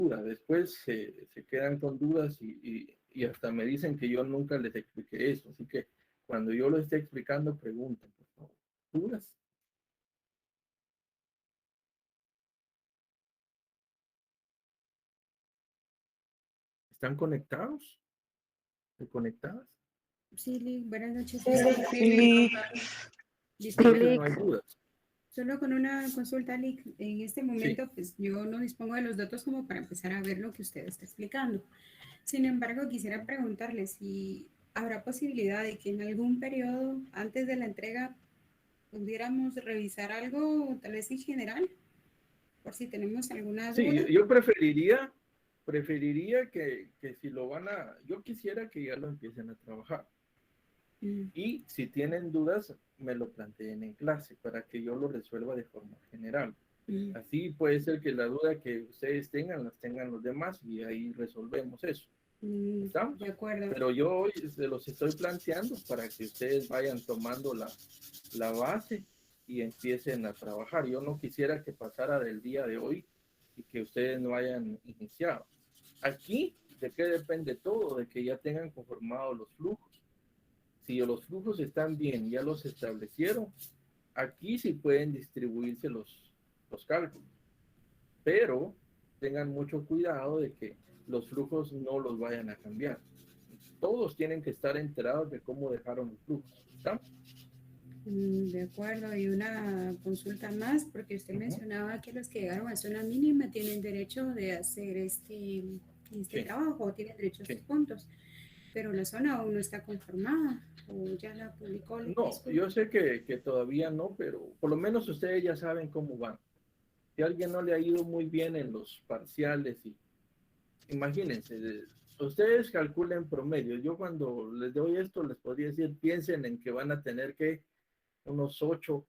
duda. Después se quedan con dudas y hasta me dicen que yo nunca les expliqué eso. Así que cuando yo lo esté explicando, pregunten, por favor. ¿Dudas? ¿Están conectados? ¿Conectadas? Sí, buenas noches. Sí. Entonces no hay dudas. Solo con una consulta, Lick. En este momento, Sí. pues yo no dispongo de los datos como para empezar a ver lo que usted está explicando. Sin embargo, quisiera preguntarle si habrá posibilidad de que en algún periodo antes de la entrega pudiéramos revisar algo, tal vez en general, por si tenemos alguna Sí, duda. yo preferiría que si lo van a, yo quisiera que ya lo empiecen a trabajar. Y si tienen dudas, me lo planteen en clase para que yo lo resuelva de forma general. Así puede ser que la duda que ustedes tengan, las tengan los demás y ahí resolvemos eso. ¿Estamos? De acuerdo. Pero yo hoy se los estoy planteando para que ustedes vayan tomando la base y empiecen a trabajar. Yo no quisiera que pasara del día de hoy y que ustedes no hayan iniciado. Aquí, ¿de qué depende todo? De que ya tengan conformados los flujos. Si los flujos están bien, ya los establecieron, aquí sí pueden distribuirse los cálculos. Pero tengan mucho cuidado de que los flujos no los vayan a cambiar. Todos tienen que estar enterados de cómo dejaron los flujos. ¿Está? De acuerdo, y una consulta más, porque usted mencionaba que los que llegaron a zona mínima tienen derecho de hacer este trabajo, tienen derecho a sus puntos, pero la zona aún no está conformada, o ya la publicó. No, yo sé que todavía no, pero por lo menos ustedes ya saben cómo van. Si a alguien no le ha ido muy bien en los parciales, y imagínense, ustedes calculen promedio. Yo cuando les doy esto, les podría decir, piensen en que van a tener que unos 8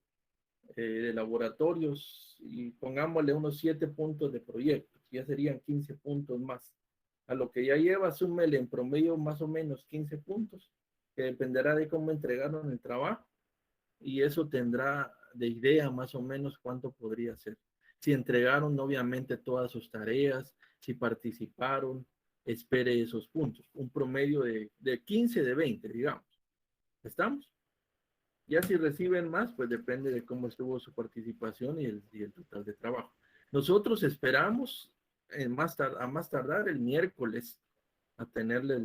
de laboratorios y pongámosle unos 7 puntos de proyectos, ya serían 15 puntos más. A lo que ya lleva, súmele en promedio más o menos 15 puntos, que dependerá de cómo entregaron el trabajo, y eso tendrá de idea más o menos cuánto podría ser. Si entregaron obviamente todas sus tareas, si participaron, espere esos puntos, un promedio de 15, de 20, digamos. ¿Estamos? Ya si reciben más, pues depende de cómo estuvo su participación y el total de trabajo. Nosotros esperamos a más tardar el miércoles a tenerle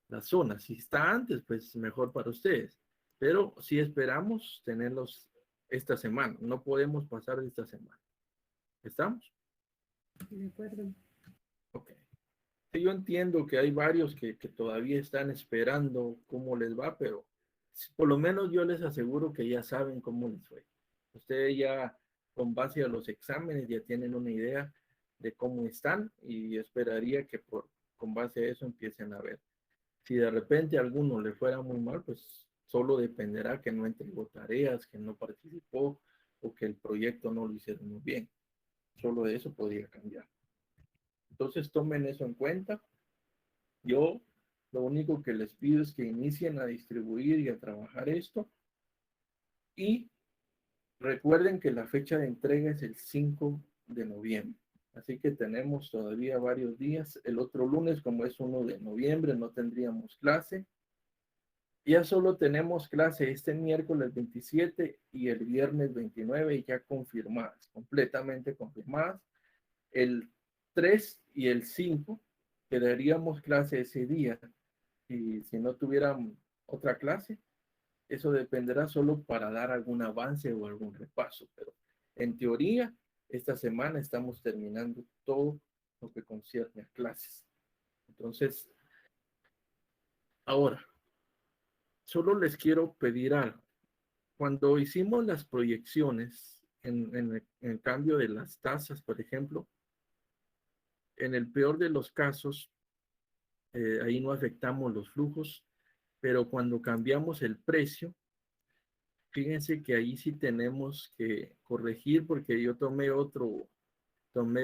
la zona. Si está antes, pues mejor para ustedes. Pero sí esperamos tenerlos esta semana. No podemos pasar de esta semana. ¿Estamos? De acuerdo. Ok. Sí, yo entiendo que hay varios que todavía están esperando cómo les va, pero por lo menos yo les aseguro que ya saben cómo les fue. Ustedes ya, con base a los exámenes, ya tienen una idea de cómo están y esperaría que con base a eso empiecen a ver. Si de repente a alguno le fuera muy mal, pues solo dependerá que no entregó tareas, que no participó o que el proyecto no lo hicieron muy bien. Solo de eso podría cambiar. Entonces tomen eso en cuenta. Yo lo único que les pido es que inicien a distribuir y a trabajar esto. Y recuerden que la fecha de entrega es el 5 de noviembre. Así que tenemos todavía varios días. El otro lunes, como es 1 de noviembre, no tendríamos clase. Ya solo tenemos clase este miércoles 27 y el viernes 29 ya confirmadas, completamente confirmadas. El 3 y el 5 quedaríamos clase ese día. Y si no tuvieran otra clase, eso dependerá solo para dar algún avance o algún repaso. Pero en teoría, esta semana estamos terminando todo lo que concierne a clases. Entonces, ahora, solo les quiero pedir algo. Cuando hicimos las proyecciones en el cambio de las tasas, por ejemplo, en el peor de los casos, ahí no afectamos los flujos, pero cuando cambiamos el precio, fíjense que ahí sí tenemos que corregir porque yo tomé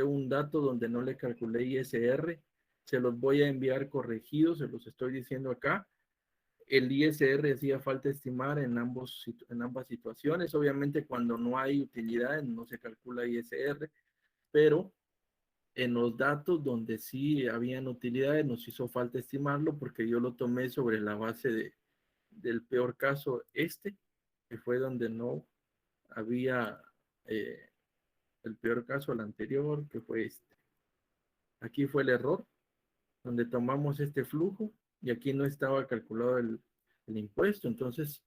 un dato donde no le calculé ISR, se los voy a enviar corregidos, se los estoy diciendo acá. El ISR hacía falta estimar en ambas situaciones. Obviamente cuando no hay utilidad no se calcula ISR, pero en los datos donde sí habían utilidades, nos hizo falta estimarlo porque yo lo tomé sobre la base del peor caso que fue donde no había el peor caso, el anterior, que fue este. Aquí fue el error, donde tomamos este flujo y aquí no estaba calculado el impuesto. Entonces,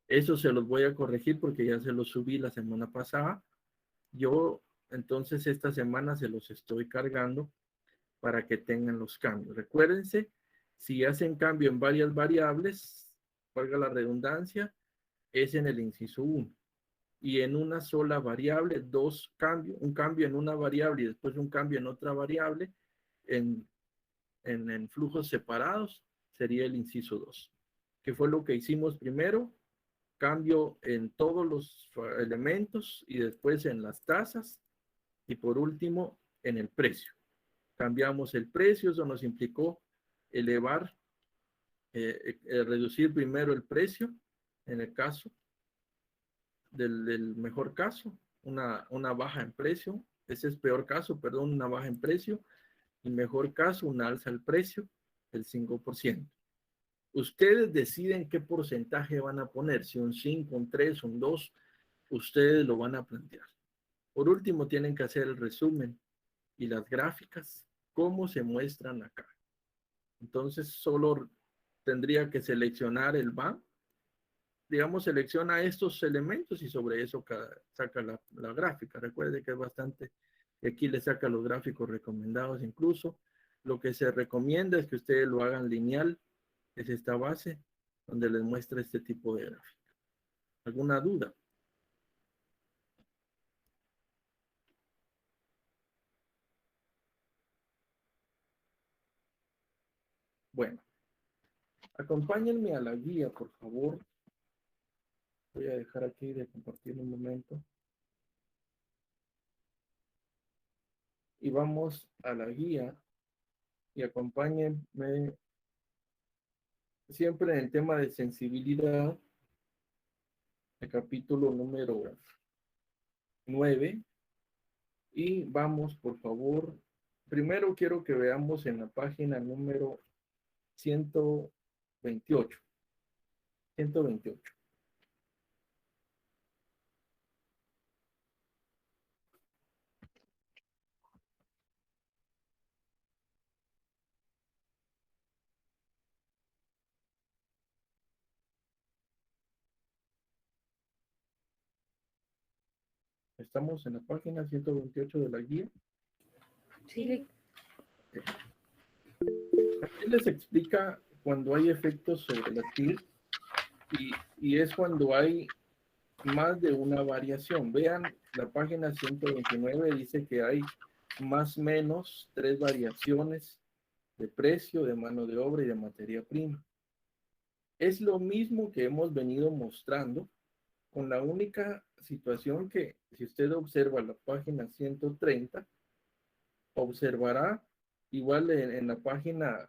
eso se los voy a corregir porque ya se los subí la semana pasada. Yo, entonces, esta semana se los estoy cargando para que tengan los cambios. Recuérdense, si hacen cambio en varias variables, valga la redundancia, es en el inciso 1. Y en una sola variable, dos cambios, un cambio en una variable y después un cambio en otra variable, en flujos separados, sería el inciso 2. ¿Qué fue lo que hicimos primero? Cambio en todos los elementos y después en las tasas y por último en el precio. Cambiamos el precio, eso nos implicó elevar, reducir primero el precio en el caso del mejor caso, una baja en precio, ese es peor caso, perdón, una baja en precio, y mejor caso, una alza al precio del 5%. Ustedes deciden qué porcentaje van a poner, si un 5, un 3, un 2, ustedes lo van a plantear. Por último, tienen que hacer el resumen y las gráficas, cómo se muestran acá. Entonces, solo tendría que seleccionar el BAM, digamos, selecciona estos elementos y sobre eso saca la gráfica. Recuerde que es bastante, aquí le saca los gráficos recomendados incluso. Lo que se recomienda es que ustedes lo hagan lineal, es esta base donde les muestra este tipo de gráfica. ¿Alguna duda? Bueno, acompáñenme a la guía, por favor. Voy a dejar aquí de compartir un momento. Y vamos a la guía y acompáñenme siempre en el tema de sensibilidad, el capítulo número 9. Y vamos, por favor. Primero quiero que veamos en la página número 128. 128. Estamos en la página 128 de la guía. Sí. Aquí les explica cuando hay efectos sobre la TIR y es cuando hay más de una variación. Vean, la página 129 dice que hay más o menos 3 variaciones de precio, de mano de obra y de materia prima. Es lo mismo que hemos venido mostrando, con la única situación que, si usted observa la página 130, observará igual en la página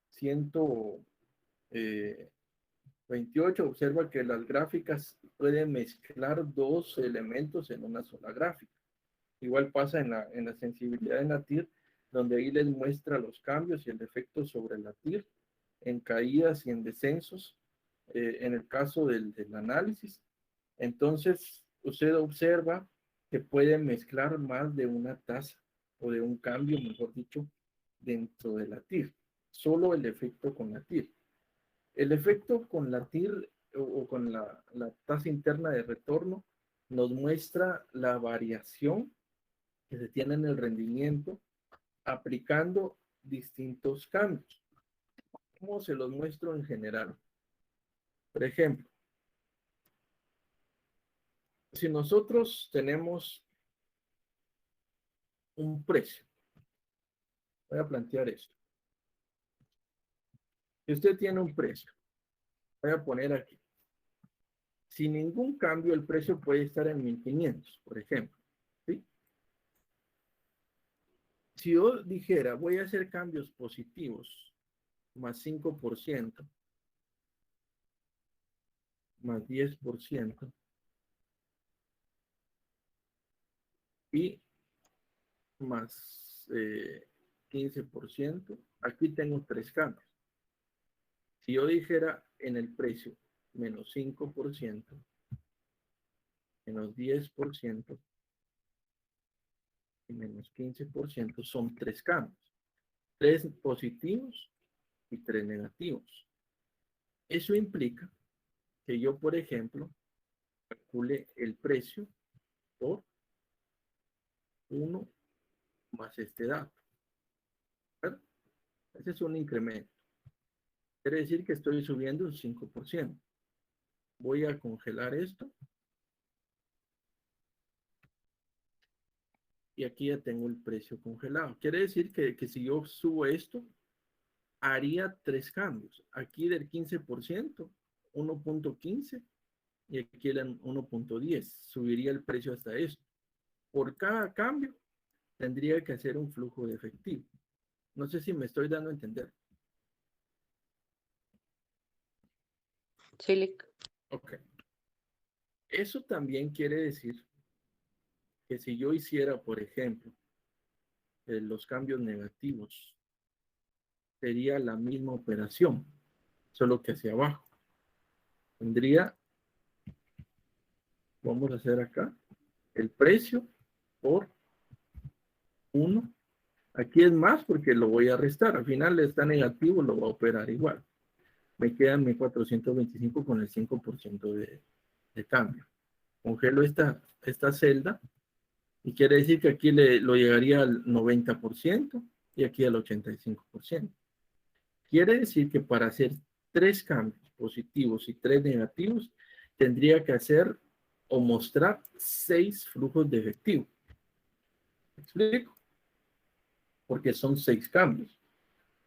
128, observa que las gráficas pueden mezclar dos elementos en una sola gráfica. Igual pasa en la sensibilidad de la TIR, donde ahí les muestra los cambios y el efecto sobre la TIR en caídas y en descensos, en el caso del análisis. Entonces, usted observa que puede mezclar más de una tasa o de un cambio, mejor dicho, dentro de la TIR. Solo el efecto con la TIR. El efecto con la TIR o con la tasa interna de retorno nos muestra la variación que se tiene en el rendimiento aplicando distintos cambios. ¿Cómo se los muestro en general? Por ejemplo, si nosotros tenemos un precio, voy a plantear esto. Si usted tiene un precio, voy a poner aquí. Sin ningún cambio, el precio puede estar en 1500, por ejemplo. ¿Sí? Si yo dijera, voy a hacer cambios positivos, más 5%, más 10%, y más más 15%, aquí tengo 3 cambios. Si yo dijera en el precio menos 5%, menos 10% y menos 15%, son 3 cambios. 3 positivos y 3 negativos. Eso implica que yo, por ejemplo, calcule el precio por 1 más este dato. ¿Verdad? Ese es un incremento. Quiere decir que estoy subiendo un 5%. Voy a congelar esto. Y aquí ya tengo el precio congelado. Quiere decir que si yo subo esto, haría 3 cambios. Aquí del 15%, 1.15, y aquí el 1.10. Subiría el precio hasta esto. Por cada cambio, tendría que hacer un flujo de efectivo. No sé si me estoy dando a entender. Sí, Lick. Ok. Eso también quiere decir que si yo hiciera, por ejemplo, los cambios negativos, sería la misma operación, solo que hacia abajo. Tendría, vamos a hacer acá, el precio por 1. Aquí es más porque lo voy a restar. Al final está negativo, lo voy a operar igual. Me quedan 1425 con el 5% de cambio. Congelo esta celda y quiere decir que aquí lo llegaría al 90% y aquí al 85%. Quiere decir que para hacer 3 cambios positivos y 3 negativos, tendría que hacer o mostrar 6 flujos de efectivo. ¿Me explico? Porque son 6 cambios.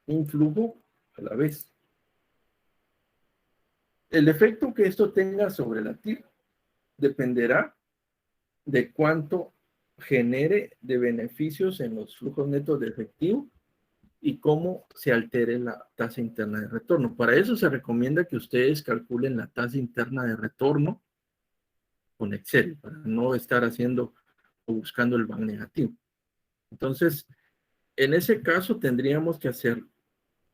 Un flujo a la vez. El efecto que esto tenga sobre la TIR dependerá de cuánto genere de beneficios en los flujos netos de efectivo y cómo se altere la tasa interna de retorno. Para eso se recomienda que ustedes calculen la tasa interna de retorno con Excel, para no estar haciendo o buscando el bank negativo. Entonces, en ese caso tendríamos que hacer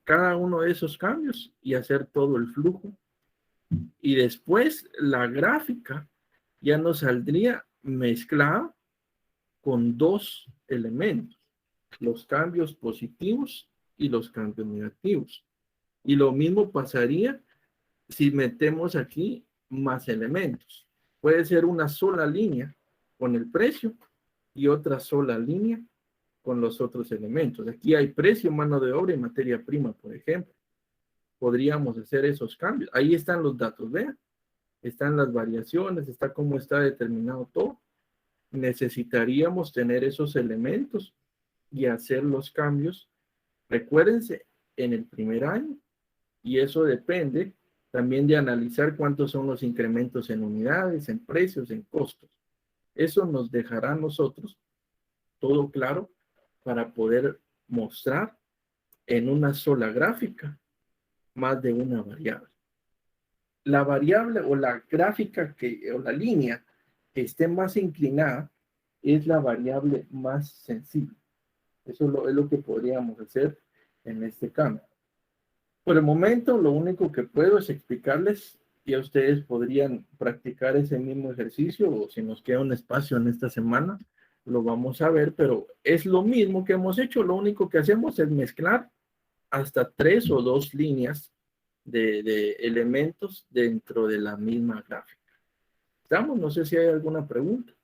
cada uno de esos cambios y hacer todo el flujo. Y después la gráfica ya nos saldría mezclada con 2 elementos, los cambios positivos y los cambios negativos. Y lo mismo pasaría si metemos aquí más elementos. Puede ser una sola línea con el precio y otra sola línea con los otros elementos. Aquí hay precio, mano de obra y materia prima, por ejemplo. Podríamos hacer esos cambios. Ahí están los datos, vean. Están las variaciones, está cómo está determinado todo. Necesitaríamos tener esos elementos y hacer los cambios. Recuérdense, en el primer año, y eso depende también de analizar cuántos son los incrementos en unidades, en precios, en costos. Eso nos dejará a nosotros todo claro para poder mostrar en una sola gráfica más de una variable. La variable o la gráfica o la línea que esté más inclinada es la variable más sensible. Eso es lo que podríamos hacer en este cambio. Por el momento, lo único que puedo es explicarles, y ustedes podrían practicar ese mismo ejercicio, o si nos queda un espacio en esta semana, lo vamos a ver, pero es lo mismo que hemos hecho. Lo único que hacemos es mezclar hasta 3 o 2 líneas de elementos dentro de la misma gráfica. ¿Estamos? No sé si hay alguna pregunta.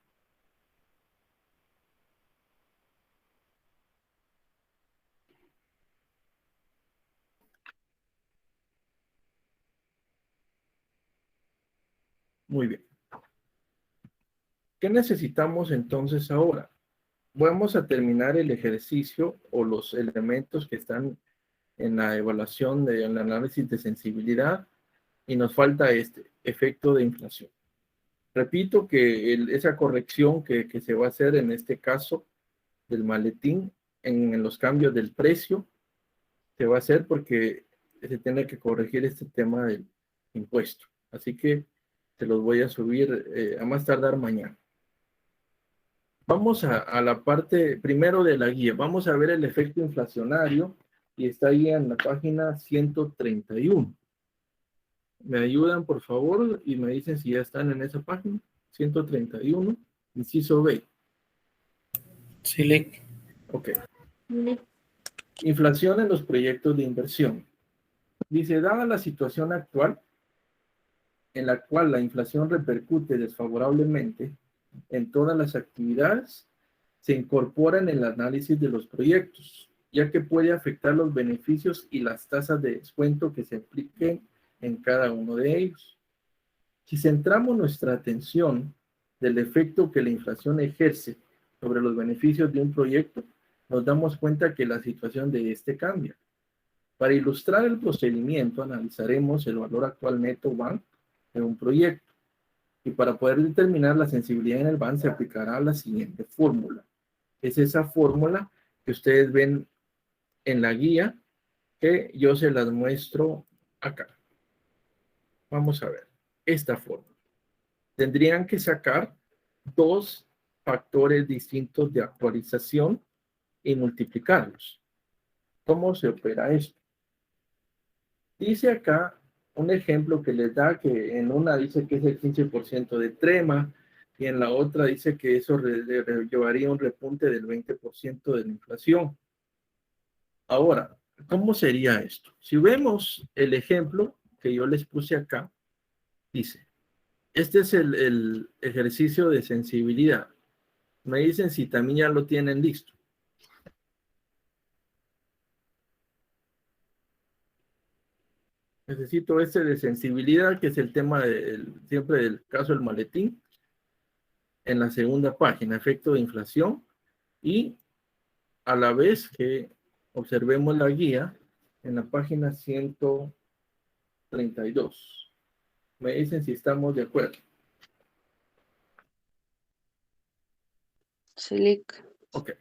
Muy bien. ¿Qué necesitamos entonces ahora? Vamos a terminar el ejercicio o los elementos que están en la evaluación del análisis de sensibilidad y nos falta este efecto de inflación. Repito que esa corrección que se va a hacer en este caso del maletín en los cambios del precio se va a hacer porque se tiene que corregir este tema del impuesto. Así que se los voy a subir a más tardar mañana. Vamos a la parte primero de la guía. Vamos a ver el efecto inflacionario y está ahí en la página 131. ¿Me ayudan, por favor? Y me dicen si ya están en esa página. 131, inciso B. Sí, Lick. Ok. Inflación en los proyectos de inversión. Dice, dada la situación actual, en la cual la inflación repercute desfavorablemente en todas las actividades, se incorpora en el análisis de los proyectos, ya que puede afectar los beneficios y las tasas de descuento que se apliquen en cada uno de ellos. Si centramos nuestra atención del efecto que la inflación ejerce sobre los beneficios de un proyecto, nos damos cuenta que la situación de este cambia. Para ilustrar el procedimiento, analizaremos el valor actual neto BAN de un proyecto. Y para poder determinar la sensibilidad en el BAN se aplicará la siguiente fórmula. Es esa fórmula que ustedes ven en la guía que yo se las muestro acá. Vamos a ver esta fórmula. Tendrían que sacar dos factores distintos de actualización y multiplicarlos. ¿Cómo se opera esto? Dice acá un ejemplo que les da que en una dice que es el 15% de trema y en la otra dice que eso llevaría un repunte del 20% de la inflación. Ahora, ¿cómo sería esto? Si vemos el ejemplo que yo les puse acá, dice, este es el ejercicio de sensibilidad. Me dicen si también ya lo tienen listo. Necesito este de sensibilidad, que es el tema siempre del caso del maletín. En la segunda página, efecto de inflación. Y a la vez que observemos la guía en la página 132. Me dicen si estamos de acuerdo. Sí, Lick. Ok.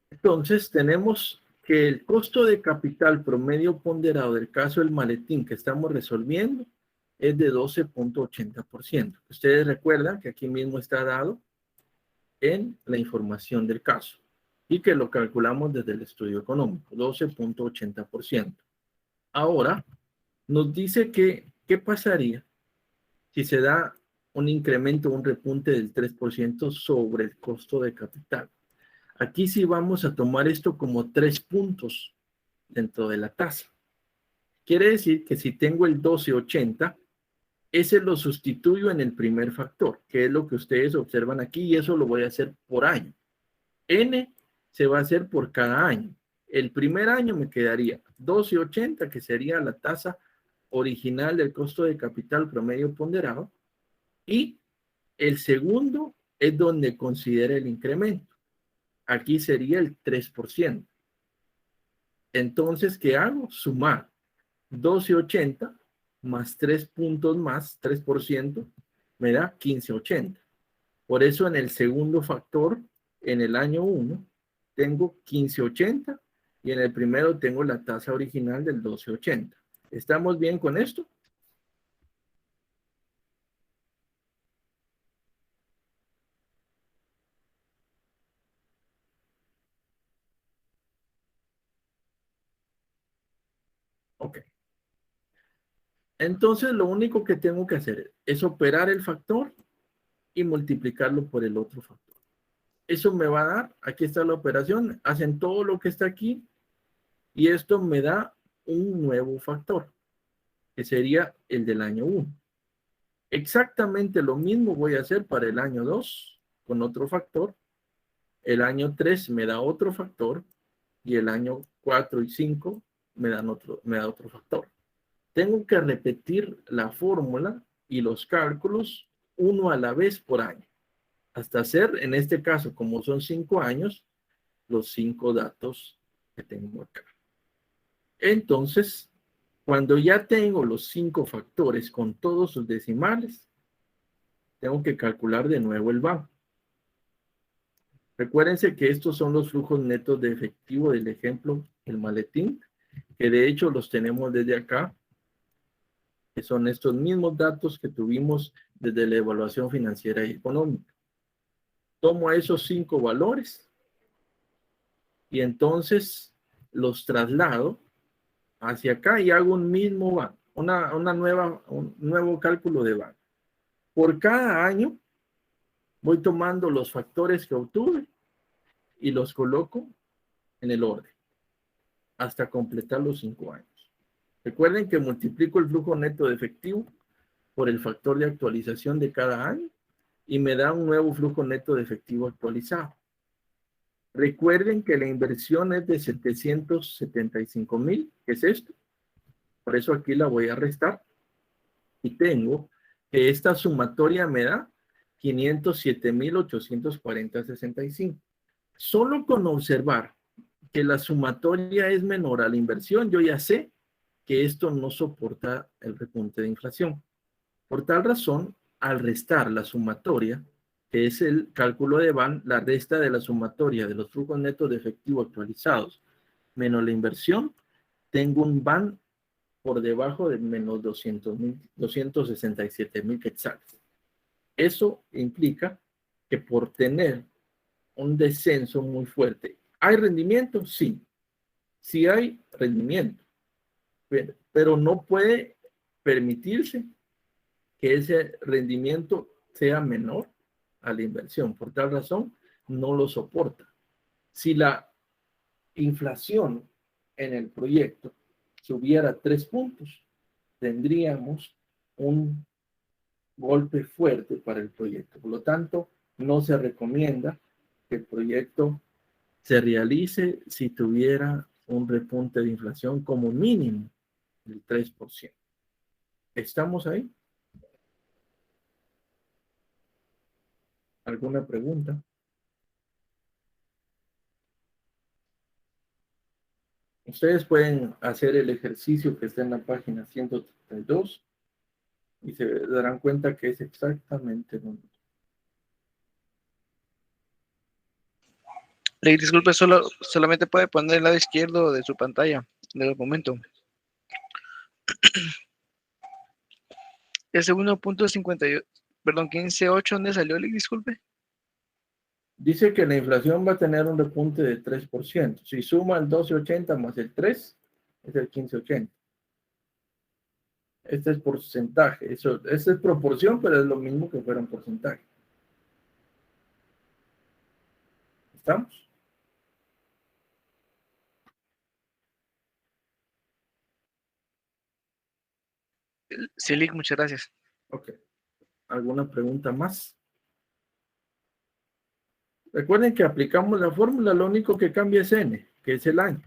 Entonces tenemos que el costo de capital promedio ponderado del caso del maletín que estamos resolviendo es de 12.80%. Ustedes recuerdan que aquí mismo está dado en la información del caso y que lo calculamos desde el estudio económico, 12.80%. Ahora nos dice que, ¿qué pasaría si se da un incremento, un repunte del 3% sobre el costo de capital? Aquí sí vamos a tomar esto como 3 puntos dentro de la tasa. Quiere decir que si tengo el 12.80, ese lo sustituyo en el primer factor, que es lo que ustedes observan aquí, y eso lo voy a hacer por año. N se va a hacer por cada año. El primer año me quedaría 12.80, que sería la tasa original del costo de capital promedio ponderado, y el segundo es donde considera el incremento. Aquí sería el 3%. Entonces, ¿qué hago? Sumar 12.80 más 3 puntos más, 3%, me da 15.80. Por eso en el segundo factor, en el año 1, tengo 15.80 y en el primero tengo la tasa original del 12.80. ¿Estamos bien con esto? Ok. Entonces, lo único que tengo que hacer es operar el factor y multiplicarlo por el otro factor. Eso me va a dar, aquí está la operación, hacen todo lo que está aquí y esto me da un nuevo factor, que sería el del año 1. Exactamente lo mismo voy a hacer para el año 2 con otro factor. El año 3 me da otro factor y el año 4 y 5 me da otro factor. Tengo que repetir la fórmula y los cálculos uno a la vez por año, hasta hacer, en este caso, como son 5 años, los 5 datos que tengo acá. Entonces, cuando ya tengo los 5 factores con todos sus decimales, tengo que calcular de nuevo el BAN. Recuérdense que estos son los flujos netos de efectivo del ejemplo, el maletín, que de hecho los tenemos desde acá, que son estos mismos datos que tuvimos desde la evaluación financiera y económica. tomo esos 5 valores y entonces los traslado hacia acá y hago un mismo un nuevo cálculo de van. Por cada año voy tomando los factores que obtuve y los coloco en el orden hasta completar los 5 años. Recuerden que multiplico el flujo neto de efectivo por el factor de actualización de cada año y me da un nuevo flujo neto de efectivo actualizado. Recuerden que la inversión es de 775,000, que es esto. Por eso aquí la voy a restar. Y tengo que esta sumatoria me da 507,840,65. Solo con observar que la sumatoria es menor a la inversión, yo ya sé que esto no soporta el repunte de inflación. Por tal razón, al restar la sumatoria, que es el cálculo de van, la resta de la sumatoria de los flujos netos de efectivo actualizados menos la inversión, tengo un van por debajo de menos 267,000 quetzales. Eso implica que por tener un descenso muy fuerte, ¿hay rendimiento? Sí. Sí hay rendimiento, pero no puede permitirse que ese rendimiento sea menor a la inversión. Por tal razón, no lo soporta. Si la inflación en el proyecto subiera 3 puntos, tendríamos un golpe fuerte para el proyecto. Por lo tanto, no se recomienda que el proyecto se realice si tuviera un repunte de inflación como mínimo del 3%. ¿Estamos ahí? ¿Alguna pregunta? Ustedes pueden hacer el ejercicio que está en la página 132 y se darán cuenta que es exactamente lo mismo. Disculpe, solamente puede poner el lado izquierdo de su pantalla del documento. El segundo punto 58, perdón, 15.8, ¿dónde salió, disculpe? Dice que la inflación va a tener un repunte de 3%. Si suma el 12.80 más el 3, es el 15.80. Este es porcentaje. Esta es proporción, pero es lo mismo que fuera un porcentaje. ¿Estamos? Sí, Lick, muchas gracias. Ok. ¿Alguna pregunta más? Recuerden que aplicamos la fórmula, lo único que cambia es n, que es el año.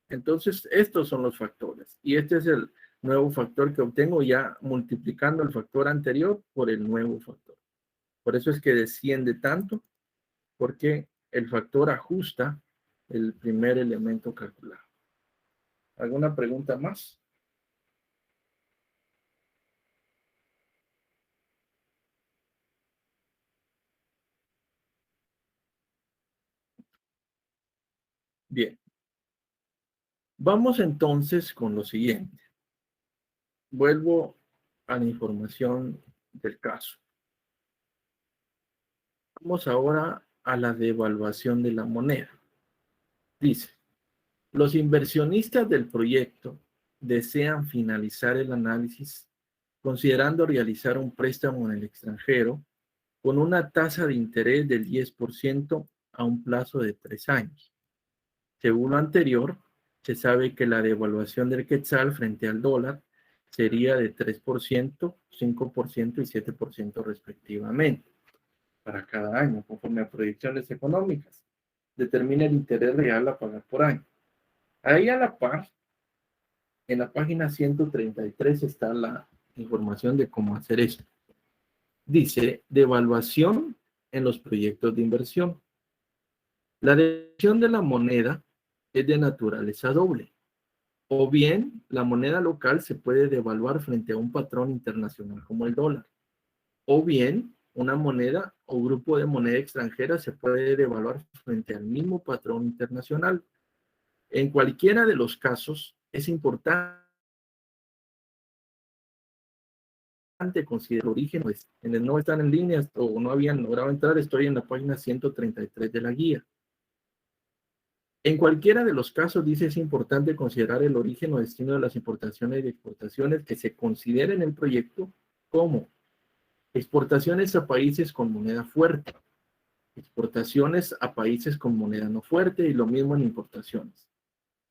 Entonces, estos son los factores. Y este es el nuevo factor que obtengo ya multiplicando el factor anterior por el nuevo factor. Por eso es que desciende tanto, porque el factor ajusta el primer elemento calculado. ¿Alguna pregunta más? Bien. Vamos entonces con lo siguiente. Vuelvo a la información del caso. Vamos ahora a la devaluación de la moneda. Dice, los inversionistas del proyecto desean finalizar el análisis considerando realizar un préstamo en el extranjero con una tasa de interés del 10% a un plazo de 3 años. Según lo anterior, se sabe que la devaluación del quetzal frente al dólar sería de 3%, 5% y 7% respectivamente para cada año, conforme a proyecciones económicas. Determina el interés real a pagar por año. Ahí a la par, en la página 133 está la información de cómo hacer esto. Dice, devaluación en los proyectos de inversión. La devaluación de la moneda es de naturaleza doble. O bien, la moneda local se puede devaluar frente a un patrón internacional como el dólar. O bien, una moneda o grupo de moneda extranjera se puede devaluar frente al mismo patrón internacional. En cualquiera de los casos, es importante considerar el origen, pues, quienes no están en línea o no habían logrado entrar, estoy en la página 133 de la guía. En cualquiera de los casos, dice, es importante considerar el origen o destino de las importaciones y exportaciones que se consideren en el proyecto como exportaciones a países con moneda fuerte, exportaciones a países con moneda no fuerte y lo mismo en importaciones.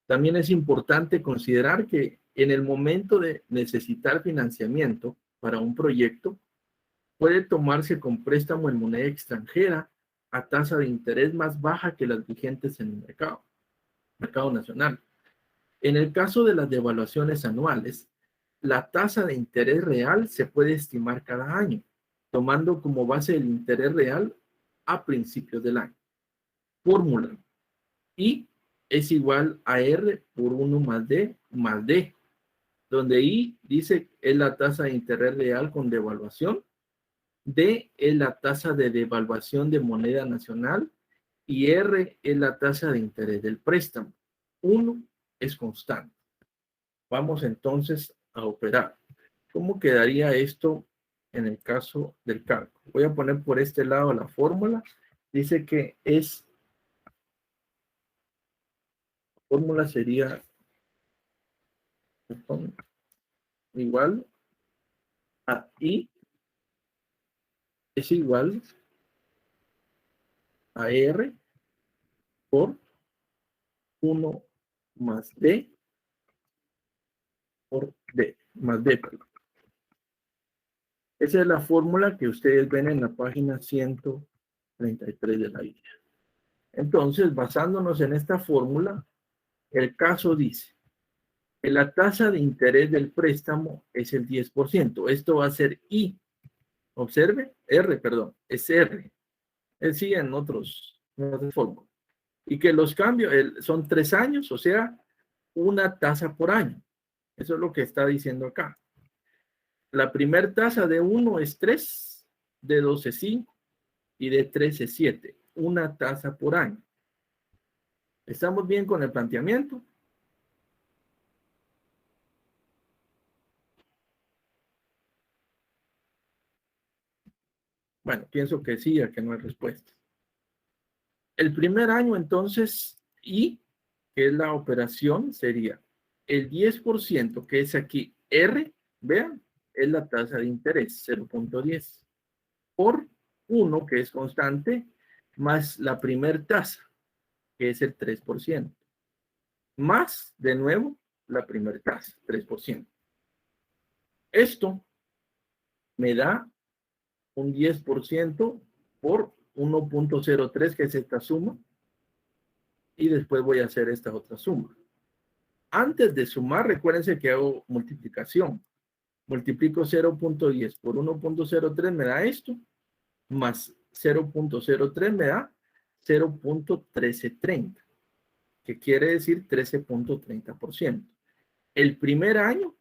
También es importante considerar que en el momento de necesitar financiamiento para un proyecto, puede tomarse con préstamo en moneda extranjera a tasa de interés más baja que las vigentes en el mercado nacional. En el caso de las devaluaciones anuales, la tasa de interés real se puede estimar cada año, tomando como base el interés real a principios del año. Fórmula: I es igual a R por 1 más D, donde I dice es la tasa de interés real con devaluación, D es la tasa de devaluación de moneda nacional y R es la tasa de interés del préstamo. 1 es constante. Vamos entonces a operar. ¿Cómo quedaría esto en el caso del cálculo? Voy a poner por este lado la fórmula. Dice que la fórmula sería igual a I es igual a R por 1 más D por D, más D, perdón. Esa es la fórmula que ustedes ven en la página 133 de la guía. Entonces, basándonos en esta fórmula, el caso dice que la tasa de interés del préstamo es el 10%. Esto va a ser I. Observe, R, perdón, es R. Es sí en otras fórmulas. Y que los cambios son 3 años, o sea, una tasa por año. Eso es lo que está diciendo acá. La primera tasa de 1 es 3, de 2 es 5 y de 3 es 7. Una tasa por año. ¿Estamos bien con el planteamiento? Bueno, pienso que sí, ya que no hay respuesta. El primer año, entonces, I, que es la operación, sería el 10%, que es aquí R, vean, es la tasa de interés, 0.10, por 1, que es constante, más la primer tasa, que es el 3%, más, de nuevo, la primer tasa, 3%. Esto me da un 10% por 1.03, que es esta suma, y después voy a hacer esta otra suma. Antes de sumar, recuérdense que hago multiplicación. Multiplico 0.10 por 1.03 me da esto, más 0.03 me da 0.1330, que quiere decir 13.30%. El primer año,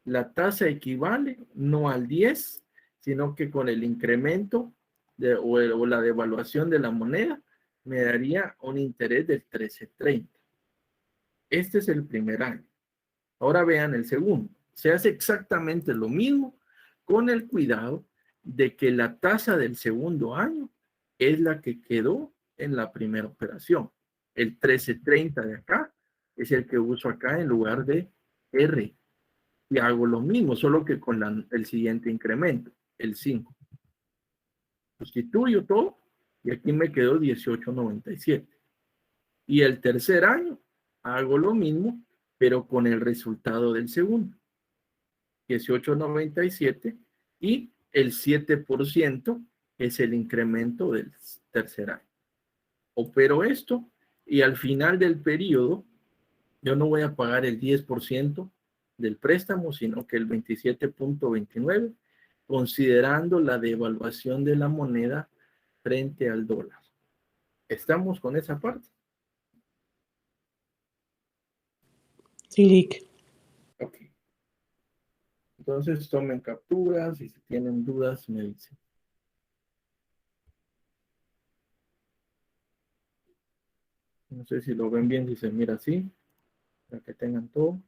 la tasa equivale no al 10, sino que con el incremento o la devaluación de la moneda, me daría un interés del 13.30. Este es el primer año. Ahora vean el segundo. Se hace exactamente lo mismo con el cuidado de que la tasa del segundo año es la que quedó en la primera operación. El 13.30 de acá es el que uso acá en lugar de R. Y hago lo mismo, solo que con el siguiente incremento, el 5. Sustituyo todo y aquí me quedó 18.97. Y el tercer año hago lo mismo, pero con el resultado del segundo. 18.97 y el 7% es el incremento del tercer año. Opero esto y al final del periodo yo no voy a pagar el 10% del préstamo, sino que el 27.29, considerando la devaluación de la moneda frente al dólar. ¿Estamos con esa parte? Sí, Lick. Ok. Entonces tomen capturas y si tienen dudas me dicen. No sé si lo ven bien, si se mira así, para que tengan todo.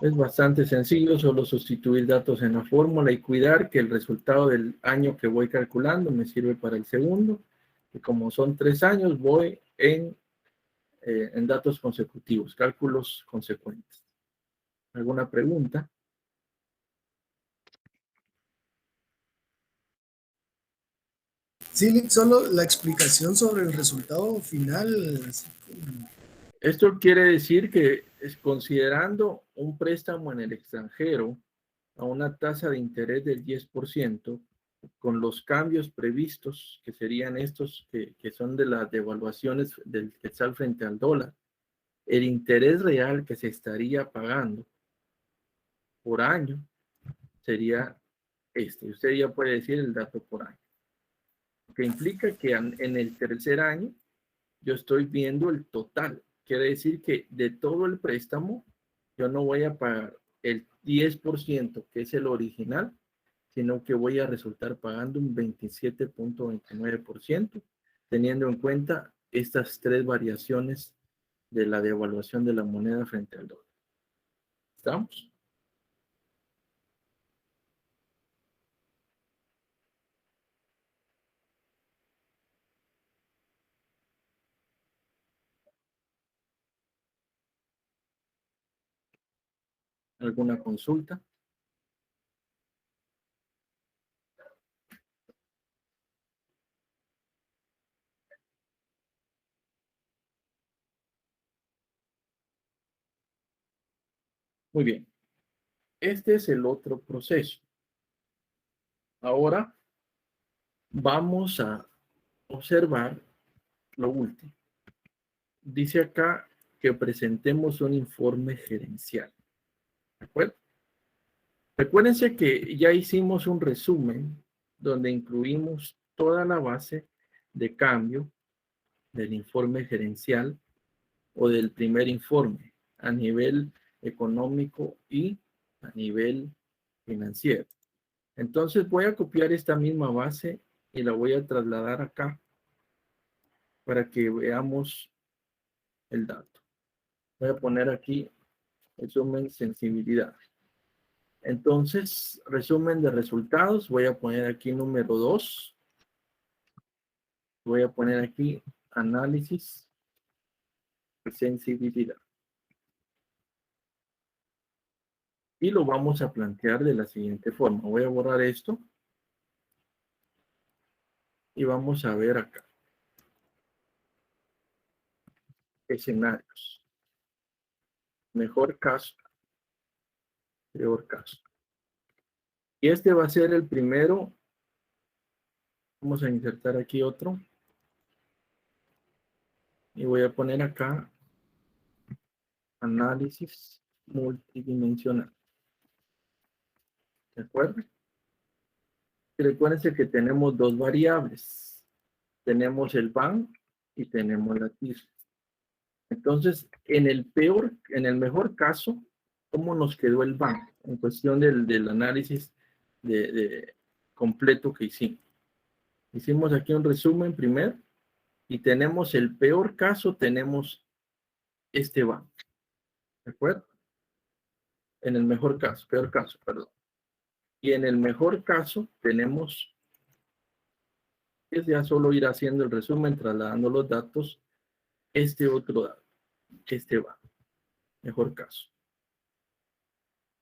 Es bastante sencillo, solo sustituir datos en la fórmula y cuidar que el resultado del año que voy calculando me sirve para el segundo. Y como son 3 años, voy en datos consecutivos, cálculos consecuentes. ¿Alguna pregunta? Sí, solo la explicación sobre el resultado final. Así como... Esto quiere decir que considerando un préstamo en el extranjero a una tasa de interés del 10%, con los cambios previstos, que serían estos que son de las devaluaciones del quetzal frente al dólar, el interés real que se estaría pagando por año sería este. Usted ya puede decir el dato por año. Que implica que en el tercer año yo estoy viendo el total. Quiere decir que de todo el préstamo, yo no voy a pagar el 10%, que es el original, sino que voy a resultar pagando un 27.29%, teniendo en cuenta estas 3 variaciones de la devaluación de la moneda frente al dólar. ¿Estamos? ¿Alguna consulta? Muy bien. Este es el otro proceso. Ahora vamos a observar lo último. Dice acá que presentemos un informe gerencial. ¿De acuerdo? Recuérdense que ya hicimos un resumen donde incluimos toda la base de cambio del informe gerencial o del primer informe a nivel económico y a nivel financiero. Entonces voy a copiar esta misma base y la voy a trasladar acá para que veamos el dato. Voy a poner aquí resumen sensibilidad. Entonces, resumen de resultados. Voy a poner aquí número 2. Voy a poner aquí análisis de sensibilidad. Y lo vamos a plantear de la siguiente forma. Voy a borrar esto. Y vamos a ver acá. Escenarios. Mejor caso. Peor caso. Y este va a ser el primero. Vamos a insertar aquí otro. Y voy a poner acá análisis multidimensional. ¿De acuerdo? Y recuérdense que tenemos 2 variables. Tenemos el BAN y tenemos la TIR. Entonces, en el mejor caso, ¿cómo nos quedó el BAN? En cuestión del análisis completo que hicimos. Hicimos aquí un resumen primero y tenemos el peor caso, tenemos este BAN. ¿De acuerdo? En el mejor caso, peor caso, perdón. Y en el mejor caso tenemos, es ya solo ir haciendo el resumen, trasladando los datos, este otro dato, este va, mejor caso.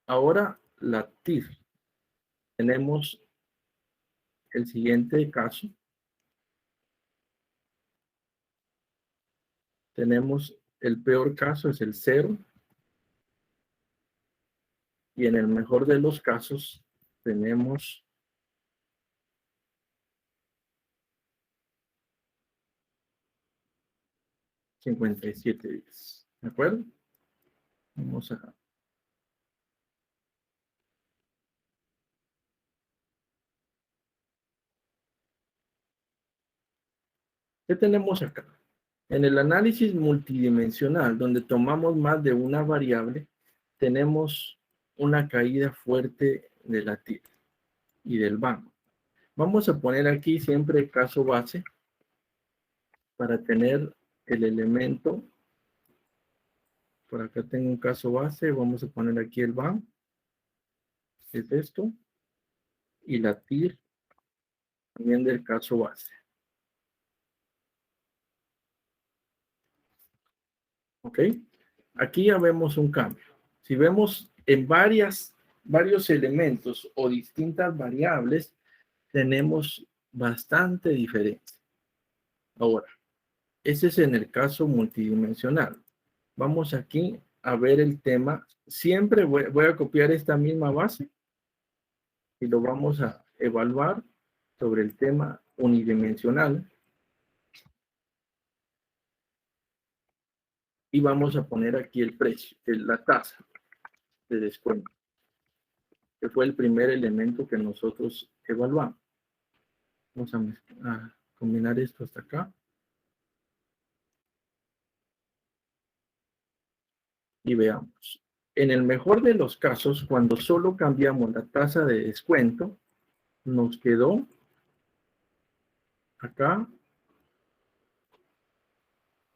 Ahora la TIR. Tenemos el siguiente caso. Tenemos el peor caso, es el 0. Y en el mejor de los casos tenemos $57. ¿De acuerdo? Vamos a... ¿Qué tenemos acá? En el análisis multidimensional, donde tomamos más de una variable, tenemos una caída fuerte de la TIR y del BAN. Vamos a poner aquí siempre el caso base para tener el elemento Por acá tengo un caso base. Vamos a poner aquí el BAN. Es esto. Y la TIR también del caso base. ¿Ok? Aquí ya vemos un cambio. Si vemos en varios elementos o distintas variables, tenemos bastante diferencia. Ahora, ese es en el caso multidimensional. Vamos aquí a ver el tema. Siempre voy a copiar esta misma base y lo vamos a evaluar sobre el tema unidimensional. Y vamos a poner aquí el precio, la tasa de descuento, que fue el primer elemento que nosotros evaluamos. Vamos a combinar esto hasta acá. Y veamos. En el mejor de los casos, cuando solo cambiamos la tasa de descuento, nos quedó acá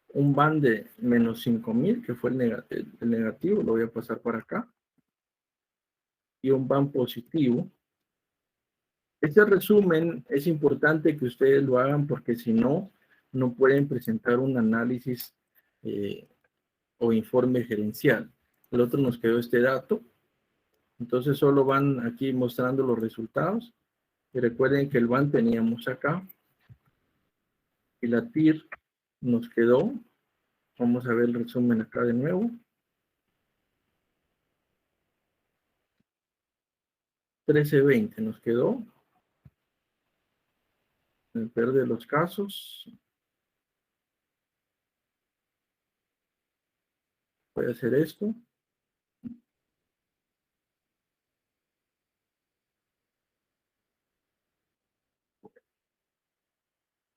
un van de menos 5,000, que fue el negativo, lo voy a pasar para acá. Y un van positivo. Este resumen es importante que ustedes lo hagan porque si no, no pueden presentar un análisis o informe gerencial. El otro nos quedó este dato. Entonces solo van aquí mostrando los resultados. Y recuerden que el van teníamos acá. Y la TIR nos quedó. Vamos a ver el resumen acá de nuevo. 13.20 nos quedó. En el peor de los casos. Voy a hacer esto.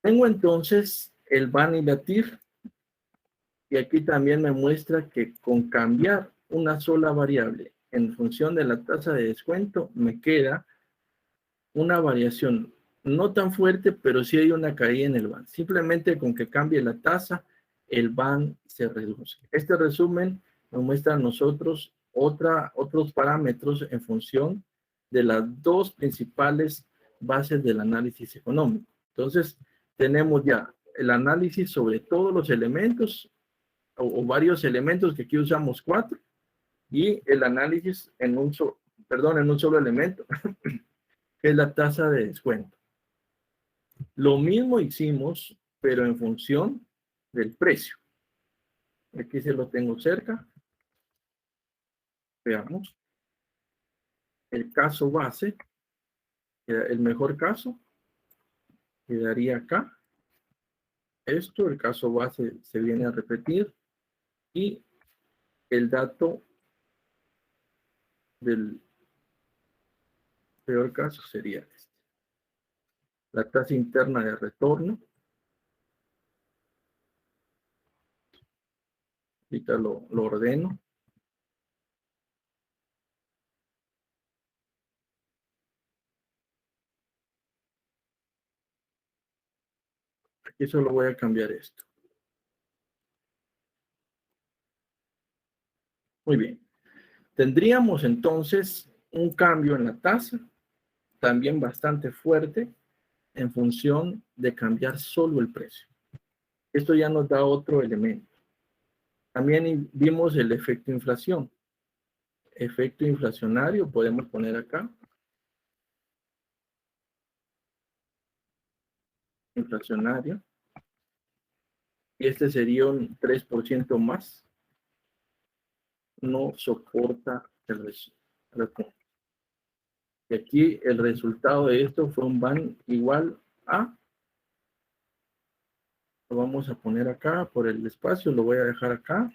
Tengo entonces el van y la TIR. Y aquí también me muestra que con cambiar una sola variable en función de la tasa de descuento, me queda una variación no tan fuerte, pero sí hay una caída en el van. Simplemente con que cambie la tasa, el van se reduce. Este resumen nos muestra a nosotros otros parámetros en función de las dos principales bases del análisis económico. Entonces, tenemos ya el análisis sobre todos los elementos o varios elementos, que aquí usamos 4, y el análisis en un solo elemento, que es la tasa de descuento. Lo mismo hicimos, pero en función del precio. Aquí se lo tengo cerca. Veamos. El caso base, el mejor caso, quedaría acá. Esto, el caso base se viene a repetir. Y el dato del peor caso sería este. La tasa interna de retorno. Ahorita lo ordeno. Aquí solo voy a cambiar esto. Muy bien. Tendríamos entonces un cambio en la tasa, también bastante fuerte, en función de cambiar solo el precio. Esto ya nos da otro elemento. También vimos el efecto inflación. Efecto inflacionario, podemos poner acá. Inflacionario. Y este sería un 3% más. No soporta el retorno. Y aquí el resultado de esto fue un van igual a, lo vamos a poner acá por el espacio, lo voy a dejar acá.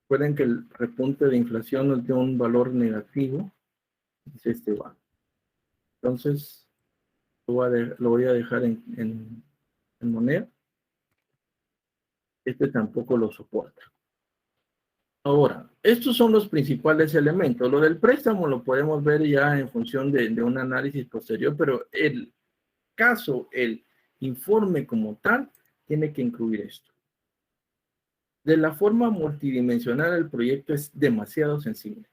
Recuerden que el repunte de inflación nos dio un valor negativo, es este van. Entonces, lo voy a dejar en moneda. Este tampoco lo soporta. Ahora, estos son los principales elementos. Lo del préstamo lo podemos ver ya en función de un análisis posterior, pero acaso el informe como tal tiene que incluir esto. De la forma multidimensional, el proyecto es demasiado sensible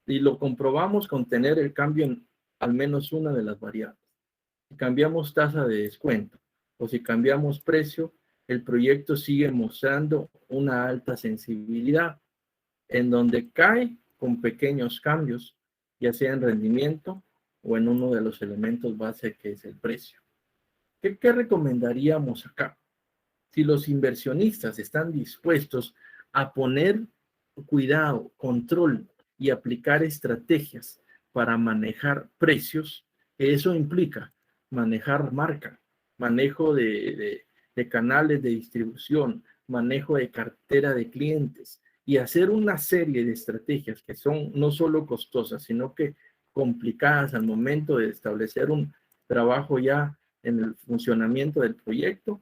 y lo comprobamos con tener el cambio en al menos una de las variables. Si cambiamos tasa de descuento o si cambiamos precio, el proyecto sigue mostrando una alta sensibilidad en donde cae con pequeños cambios, ya sea en rendimiento o en uno de los elementos base que es el precio. ¿Qué recomendaríamos acá? Si los inversionistas están dispuestos a poner cuidado, control y aplicar estrategias para manejar precios, eso implica manejar marca, manejo de canales de distribución, manejo de cartera de clientes y hacer una serie de estrategias que son no solo costosas, sino que complicadas al momento de establecer un trabajo ya en el funcionamiento del proyecto,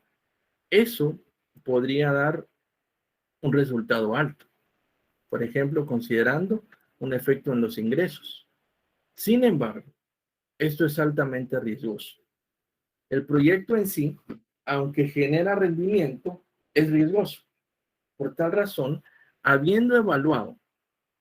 eso podría dar un resultado alto. Por ejemplo, considerando un efecto en los ingresos. Sin embargo, esto es altamente riesgoso. El proyecto en sí, aunque genera rendimiento, es riesgoso. Por tal razón, habiendo evaluado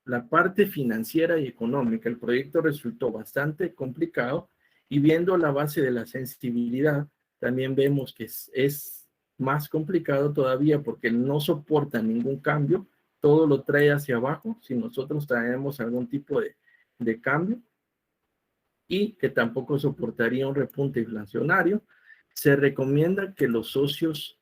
la parte financiera y económica, el proyecto resultó bastante complicado y viendo la base de la sensibilidad, también vemos que es más complicado todavía porque no soporta ningún cambio, todo lo trae hacia abajo si nosotros traemos algún tipo de cambio y que tampoco soportaría un repunte inflacionario. Se recomienda que los socios